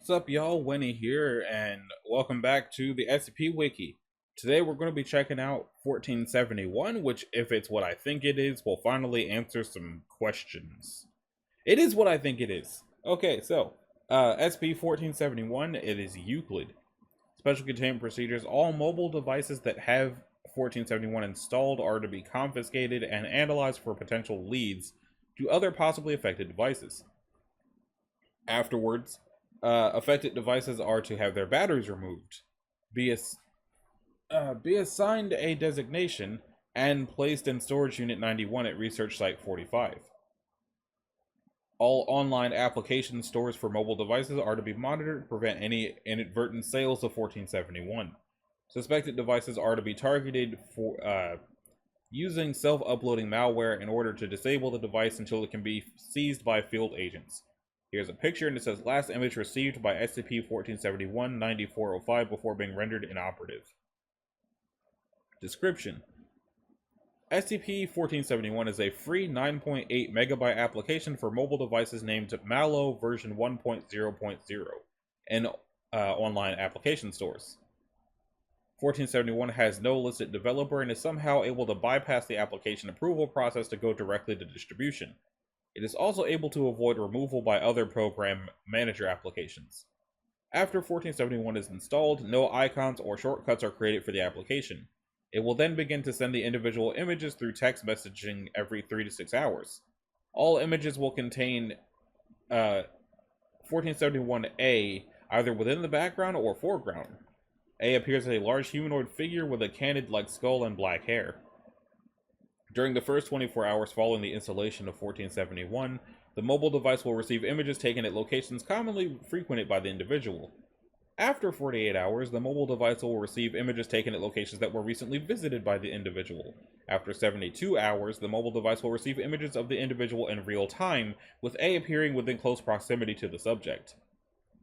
What's up, y'all? Winnie here, and welcome back to the SCP Wiki. Today we're going to be checking out 1471, which, if it's what I think it is, will finally answer some questions. It is what I think it is. Okay, so, SCP-1471, it is Euclid. Special containment procedures. All mobile devices that have 1471 installed are to be confiscated and analyzed for potential leads to other possibly affected devices. Afterwards, affected devices are to have their batteries removed, be, be assigned a designation, and placed in Storage Unit 91 at Research Site 45. All online application stores for mobile devices are to be monitored to prevent any inadvertent sales of 1471. Suspected devices are to be targeted for using self-uploading malware in order to disable the device until it can be seized by field agents. Here's a picture, and it says last image received by SCP-1471 9405 before being rendered inoperative. Description: SCP-1471 is a free 9.8 megabyte application for mobile devices named MalO version 1.0.0 in online application stores. 1471 has no listed developer and is somehow able to bypass the application approval process to go directly to distribution. It is also able to avoid removal by other program manager applications. After 1471 is installed, no icons or shortcuts are created for the application. It will then begin to send the individual images through text messaging every 3 to 6 hours. All images will contain 1471A either within the background or foreground. A appears as a large humanoid figure with a canid-like skull and black hair. During the first 24 hours following the installation of 1471, the mobile device will receive images taken at locations commonly frequented by the individual. After 48 hours, the mobile device will receive images taken at locations that were recently visited by the individual. After 72 hours, the mobile device will receive images of the individual in real time, with A appearing within close proximity to the subject.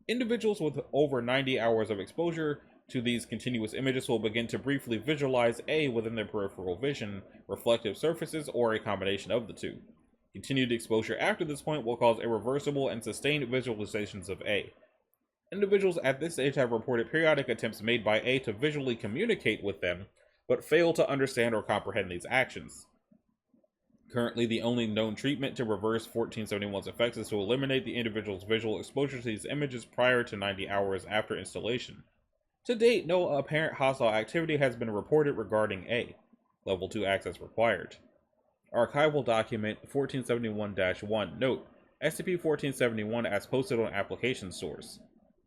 Individuals with over 90 hours of exposure to these continuous images will begin to briefly visualize A within their peripheral vision, reflective surfaces, or a combination of the two. Continued exposure after this point will cause irreversible and sustained visualizations of A. Individuals at this age have reported periodic attempts made by A to visually communicate with them, but fail to understand or comprehend these actions. Currently, the only known treatment to reverse 1471's effects is to eliminate the individual's visual exposure to these images prior to 90 hours after installation. To date, no apparent hostile activity has been reported regarding A. Level 2 access required. Archival document 1471-1. Note: SCP-1471 as posted on application stores.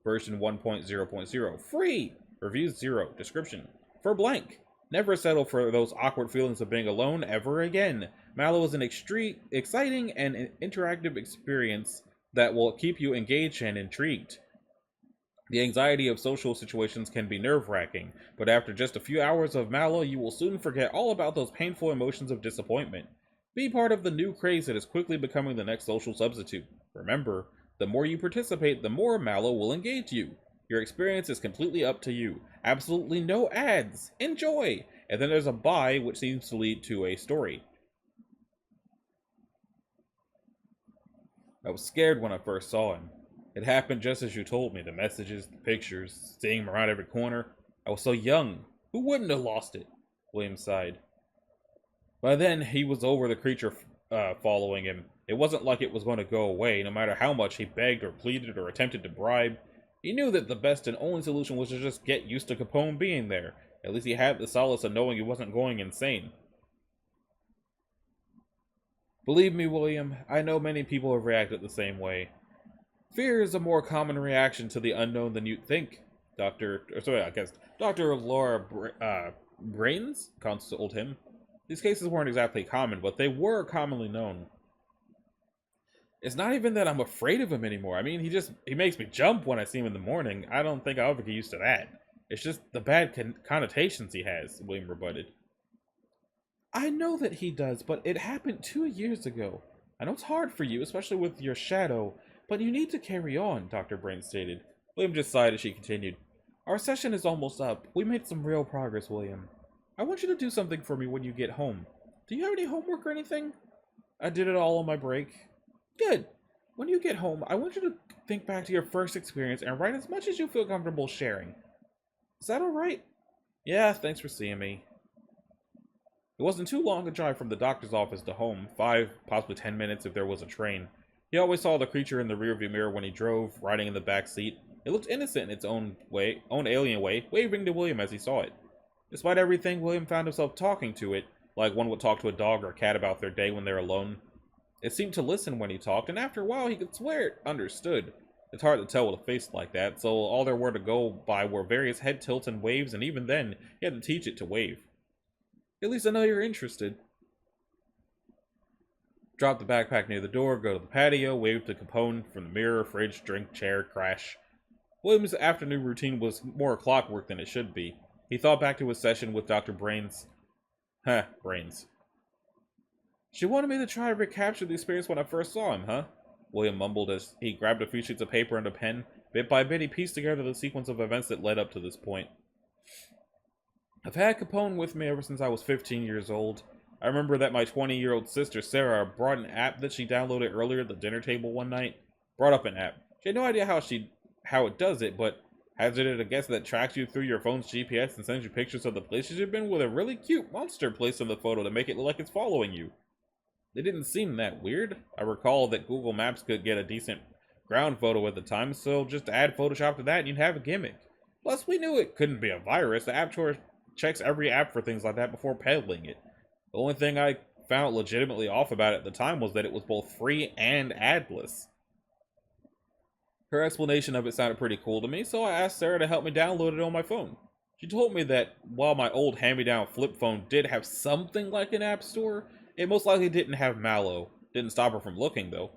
Version 1.0.0. Free! Reviews 0. Description: for blank. Never settle for those awkward feelings of being alone ever again. MalO is an exciting and interactive experience that will keep you engaged and intrigued. The anxiety of social situations can be nerve-wracking, but after just a few hours of MalO, you will soon forget all about those painful emotions of disappointment. Be part of the new craze that is quickly becoming the next social substitute. Remember, the more you participate, the more MalO will engage you. Your experience is completely up to you. Absolutely no ads. Enjoy! And then there's a bye, which seems to lead to a story. I was scared when I first saw him. It happened just as you told me. The messages, the pictures, seeing him around every corner. I was so young. Who wouldn't have lost it? William sighed. By then, he was over the creature following him. It wasn't like it was going to go away, no matter how much he begged or pleaded or attempted to bribe. He knew that the best and only solution was to just get used to Capone being there. At least he had the solace of knowing he wasn't going insane. Believe me, William, I know many people have reacted the same way. Fear is a more common reaction to the unknown than you'd think. Dr. Laura Brains consoled him. These cases weren't exactly common, but they were commonly known. It's not even that I'm afraid of him anymore. I mean, he makes me jump when I see him in the morning. I don't think I'll ever get used to that. It's just the bad connotations he has, William rebutted. I know that he does, but it happened 2 years ago. I know it's hard for you, especially with your shadow, but you need to carry on, Dr. Brain stated. William just sighed as she continued. Our session is almost up. We made some real progress, William. I want you to do something for me when you get home. Do you have any homework or anything? I did it all on my break. Good. When you get home, I want you to think back to your first experience and write as much as you feel comfortable sharing. Is that alright? Yeah, thanks for seeing me. It wasn't too long a drive from the doctor's office to home, 5, possibly 10 minutes if there was a train. He always saw the creature in the rearview mirror when he drove, riding in the back seat. It looked innocent in its own alien way, waving to William as he saw it. Despite everything, William found himself talking to it, like one would talk to a dog or a cat about their day when they're alone. It seemed to listen when he talked, and after a while he could swear it understood. It's hard to tell with a face like that, so all there were to go by were various head tilts and waves, and even then, he had to teach it to wave. At least I know you're interested. Drop the backpack near the door, go to the patio, wave to Capone from the mirror, fridge, drink, chair, crash. William's afternoon routine was more clockwork than it should be. He thought back to his session with Dr. Brains. Brains. She wanted me to try to recapture the experience when I first saw him, huh? William mumbled as he grabbed a few sheets of paper and a pen. Bit by bit, he pieced together the sequence of events that led up to this point. I've had Capone with me ever since I was 15 years old. I remember that my 20-year-old sister, Sarah, brought an app that she downloaded earlier at the dinner table one night. Brought up an app. She had no idea how it does it, but hazarded a guess that tracks you through your phone's GPS and sends you pictures of the places you've been with a really cute monster placed in the photo to make it look like it's following you. It didn't seem that weird. I recall that Google Maps could get a decent ground photo at the time, so just add Photoshop to that and you'd have a gimmick. Plus, we knew it couldn't be a virus. The App Store checks every app for things like that before peddling it. The only thing I found legitimately off about it at the time was that it was both free and adless. Her explanation of it sounded pretty cool to me, so I asked Sarah to help me download it on my phone. She told me that while my old hand-me-down flip phone did have something like an app store, it most likely didn't have MalO. Didn't stop her from looking, though.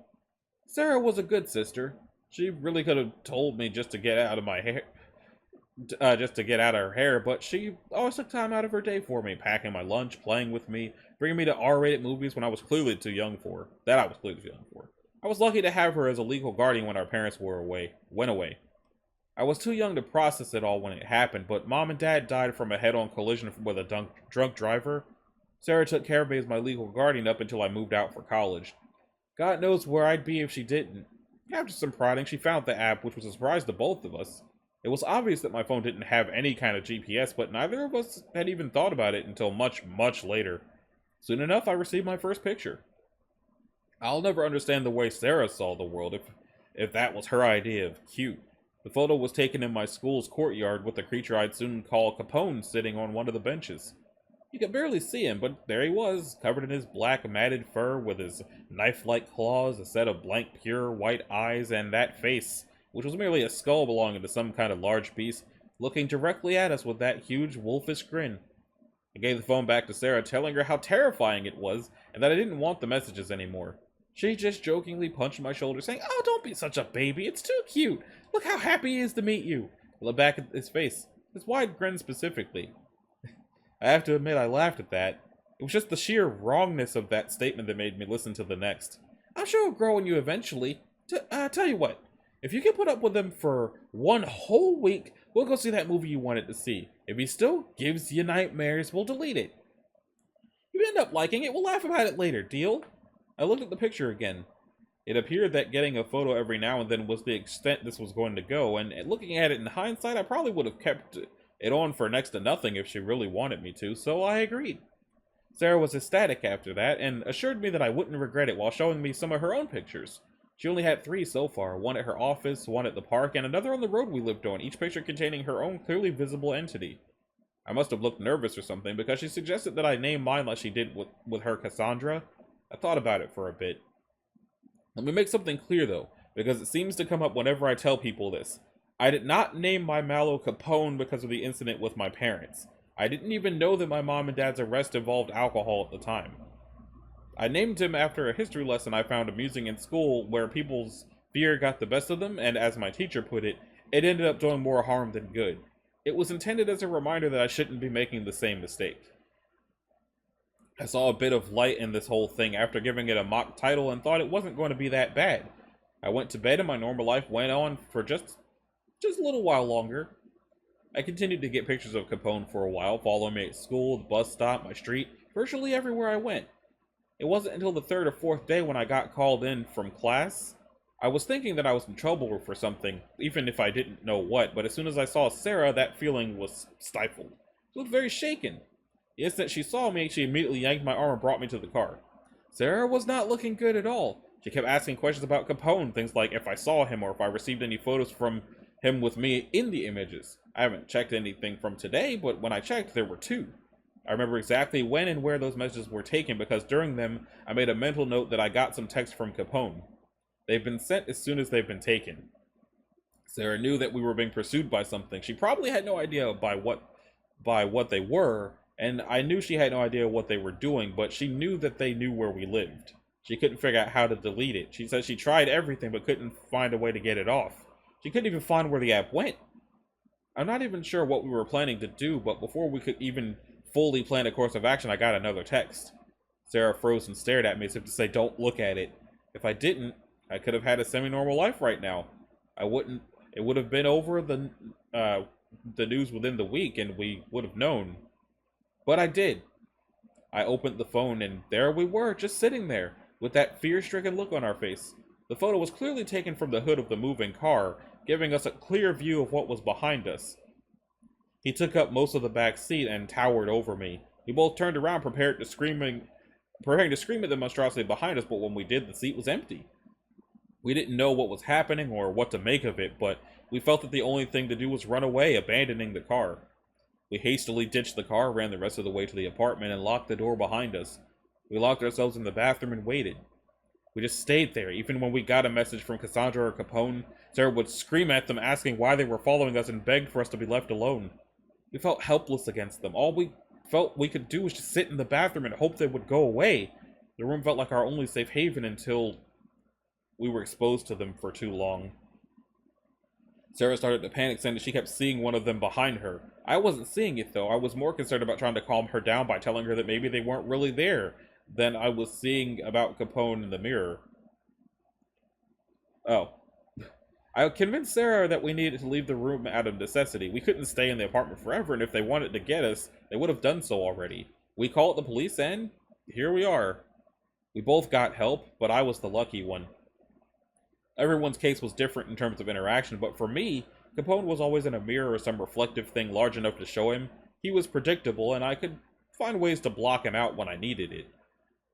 Sarah was a good sister. She really could have told me just to get out of my hair, just to get out of her hair, but she always took time out of her day for me, packing my lunch, playing with me, bringing me to R-rated movies when I was clearly too young for. I was lucky to have her as a legal guardian when our parents went away. I was too young to process it all when it happened, but Mom and Dad died from a head-on collision with a drunk driver. Sarah took care of me as my legal guardian up until I moved out for college. God knows where I'd be if she didn't. After some prodding, she found the app, which was a surprise to both of us. It was obvious that my phone didn't have any kind of GPS, but neither of us had even thought about it until much, much later. Soon enough, I received my first picture. I'll never understand the way Sarah saw the world, if that was her idea of cute. The photo was taken in my school's courtyard with the creature I'd soon call Capone sitting on one of the benches. You could barely see him, but there he was, covered in his black matted fur with his knife-like claws, a set of blank pure white eyes, and that face, which was merely a skull belonging to some kind of large beast, looking directly at us with that huge wolfish grin. I gave the phone back to Sarah, telling her how terrifying it was, and that I didn't want the messages anymore. She just jokingly punched my shoulder, saying, "Oh, don't be such a baby, it's too cute. Look how happy he is to meet you." I looked back at his face, his wide grin specifically. I have to admit I laughed at that. It was just the sheer wrongness of that statement that made me listen to the next. "I'm sure it'll grow on you eventually. Tell you what, if you can put up with him for one whole week, we'll go see that movie you wanted to see. If he still gives you nightmares, we'll delete it. If you end up liking it, we'll laugh about it later, deal?" I looked at the picture again. It appeared that getting a photo every now and then was the extent this was going to go, and looking at it in hindsight, I probably would have kept it on for next to nothing if she really wanted me to, so I agreed. Sarah was ecstatic after that, and assured me that I wouldn't regret it while showing me some of her own pictures. She only had 3 so far, one at her office, one at the park, and another on the road we lived on, each picture containing her own clearly visible entity. I must have looked nervous or something, because she suggested that I name mine like she did with her Cassandra. I thought about it for a bit. Let me make something clear, though, because it seems to come up whenever I tell people this. I did not name my MalO Capone because of the incident with my parents. I didn't even know that my mom and dad's arrest involved alcohol at the time. I named him after a history lesson I found amusing in school where people's fear got the best of them, and as my teacher put it, it ended up doing more harm than good. It was intended as a reminder that I shouldn't be making the same mistake. I saw a bit of light in this whole thing after giving it a mock title and thought it wasn't going to be that bad. I went to bed and my normal life went on for just a little while longer. I continued to get pictures of Capone for a while, following me at school, the bus stop, my street, virtually everywhere I went. It wasn't until the 3rd or 4th day when I got called in from class I was thinking that I was in trouble for something, even if I didn't know what, but as soon as I saw Sarah, that feeling was stifled. She looked very shaken. The instant she saw me, she immediately yanked my arm and brought me to the car. Sarah was not looking good at all. She kept asking questions about Capone, things like if I saw him or if I received any photos from him with me in the images. I haven't checked anything from today, but when I checked, there were 2. I remember exactly when and where those messages were taken because during them, I made a mental note that I got some text from Capone. They've been sent as soon as they've been taken. Sarah knew that we were being pursued by something. She probably had no idea by what they were, and I knew she had no idea what they were doing, but she knew that they knew where we lived. She couldn't figure out how to delete it. She said she tried everything but couldn't find a way to get it off. She couldn't even find where the app went. I'm not even sure what we were planning to do, but before we could even fully plan a course of action, I got another text. Sarah froze and stared at me as if to say, "Don't look at it." If I didn't, I could have had a semi-normal life right now. It would have been over the news within the week and we would have known. But I did. I opened the phone and there we were, just sitting there, with that fear-stricken look on our face. The photo was clearly taken from the hood of the moving car, giving us a clear view of what was behind us. He took up most of the back seat and towered over me. We both turned around, preparing to scream at the monstrosity behind us, but when we did, the seat was empty. We didn't know what was happening or what to make of it, but we felt that the only thing to do was run away, abandoning the car. We hastily ditched the car, ran the rest of the way to the apartment, and locked the door behind us. We locked ourselves in the bathroom and waited. We just stayed there. Even when we got a message from Cassandra or Capone, Sarah would scream at them, asking why they were following us and begged for us to be left alone. We felt helpless against them. All we felt we could do was just sit in the bathroom and hope they would go away. The room felt like our only safe haven until we were exposed to them for too long. Sarah started to panic, saying that she kept seeing one of them behind her. I wasn't seeing it, though. I was more concerned about trying to calm her down by telling her that maybe they weren't really there than I was seeing about Capone in the mirror. Oh. I convinced Sarah that we needed to leave the room out of necessity. We couldn't stay in the apartment forever, and if they wanted to get us, they would have done so already. We called the police, and here we are. We both got help, but I was the lucky one. Everyone's case was different in terms of interaction, but for me, Capone was always in a mirror or some reflective thing large enough to show him. He was predictable, and I could find ways to block him out when I needed it.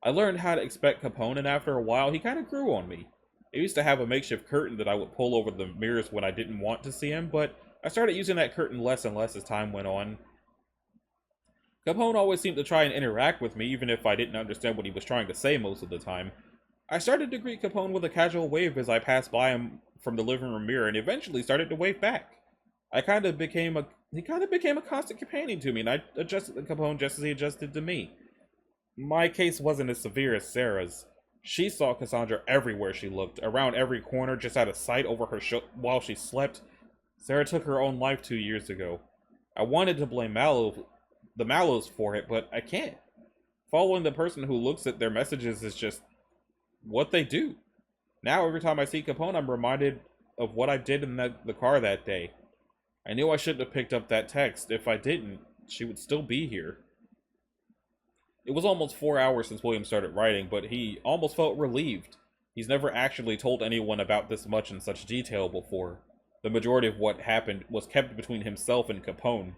I learned how to expect Capone, and after a while, he kind of grew on me. I used to have a makeshift curtain that I would pull over the mirrors when I didn't want to see him, but I started using that curtain less and less as time went on. Capone always seemed to try and interact with me, even if I didn't understand what he was trying to say most of the time. I started to greet Capone with a casual wave as I passed by him from the living room mirror, and eventually started to wave back. He kind of became a constant companion to me, and I adjusted to Capone just as he adjusted to me. My case wasn't as severe as Sarah's. She saw Cassandra everywhere she looked, around every corner, just out of sight over her while she slept. Sarah took her own life 2 years ago. I wanted to blame the MalOs for it, but I can't. Following the person who looks at their messages is just what they do. Now, every time I see Capone, I'm reminded of what I did in the car that day. I knew I shouldn't have picked up that text. If I didn't, she would still be here. It was almost 4 hours since William started writing, but he almost felt relieved. He's never actually told anyone about this much in such detail before. The majority of what happened was kept between himself and Capone.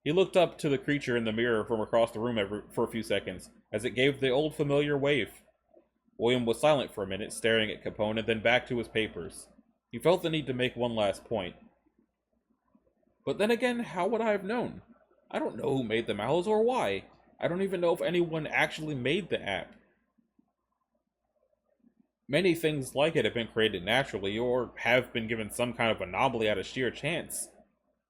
He looked up to the creature in the mirror from across the room for a few seconds, as it gave the old familiar wave. William was silent for a minute, staring at Capone, and then back to his papers. He felt the need to make one last point. But then again, how would I have known? I don't know who made the MalOs or why. I don't even know if anyone actually made the app. Many things like it have been created naturally, or have been given some kind of anomaly out of sheer chance.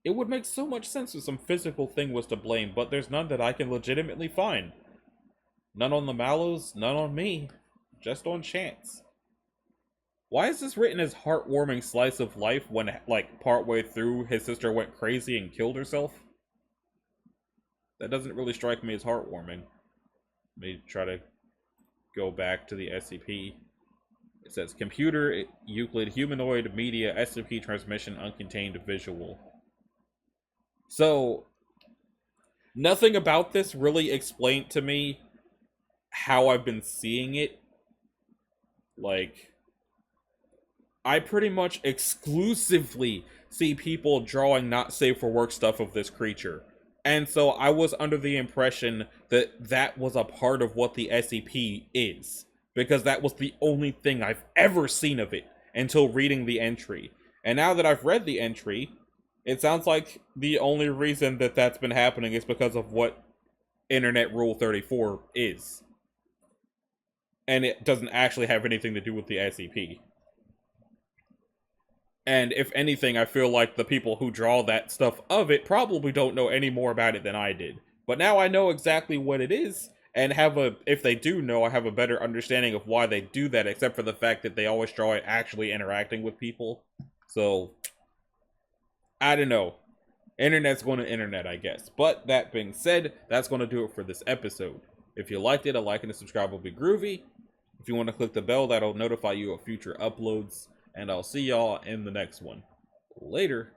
It would make so much sense if some physical thing was to blame, but there's none that I can legitimately find. None on the MalOs, none on me. Just on chance. Why is this written as heartwarming slice of life when, like, partway through his sister went crazy and killed herself? That doesn't really strike me as heartwarming. Let me try to go back to the SCP. It says computer, Euclid, humanoid, media, SCP transmission, uncontained visual. So, nothing about this really explained to me how I've been seeing it. Like, I pretty much exclusively see people drawing not safe for work stuff of this creature. And so I was under the impression that that was a part of what the SCP is, because that was the only thing I've ever seen of it until reading the entry. And now that I've read the entry, it sounds like the only reason that that's been happening is because of what Internet Rule 34 is. And it doesn't actually have anything to do with the SCP. And if anything, I feel like the people who draw that stuff of it probably don't know any more about it than I did. But now I know exactly what it is, and if they do know, I have a better understanding of why they do that, except for the fact that they always draw it actually interacting with people. So, I don't know. Internet's going to internet, I guess. But that being said, that's going to do it for this episode. If you liked it, a like and a subscribe will be groovy. If you want to click the bell, that'll notify you of future uploads. And I'll see y'all in the next one. Later.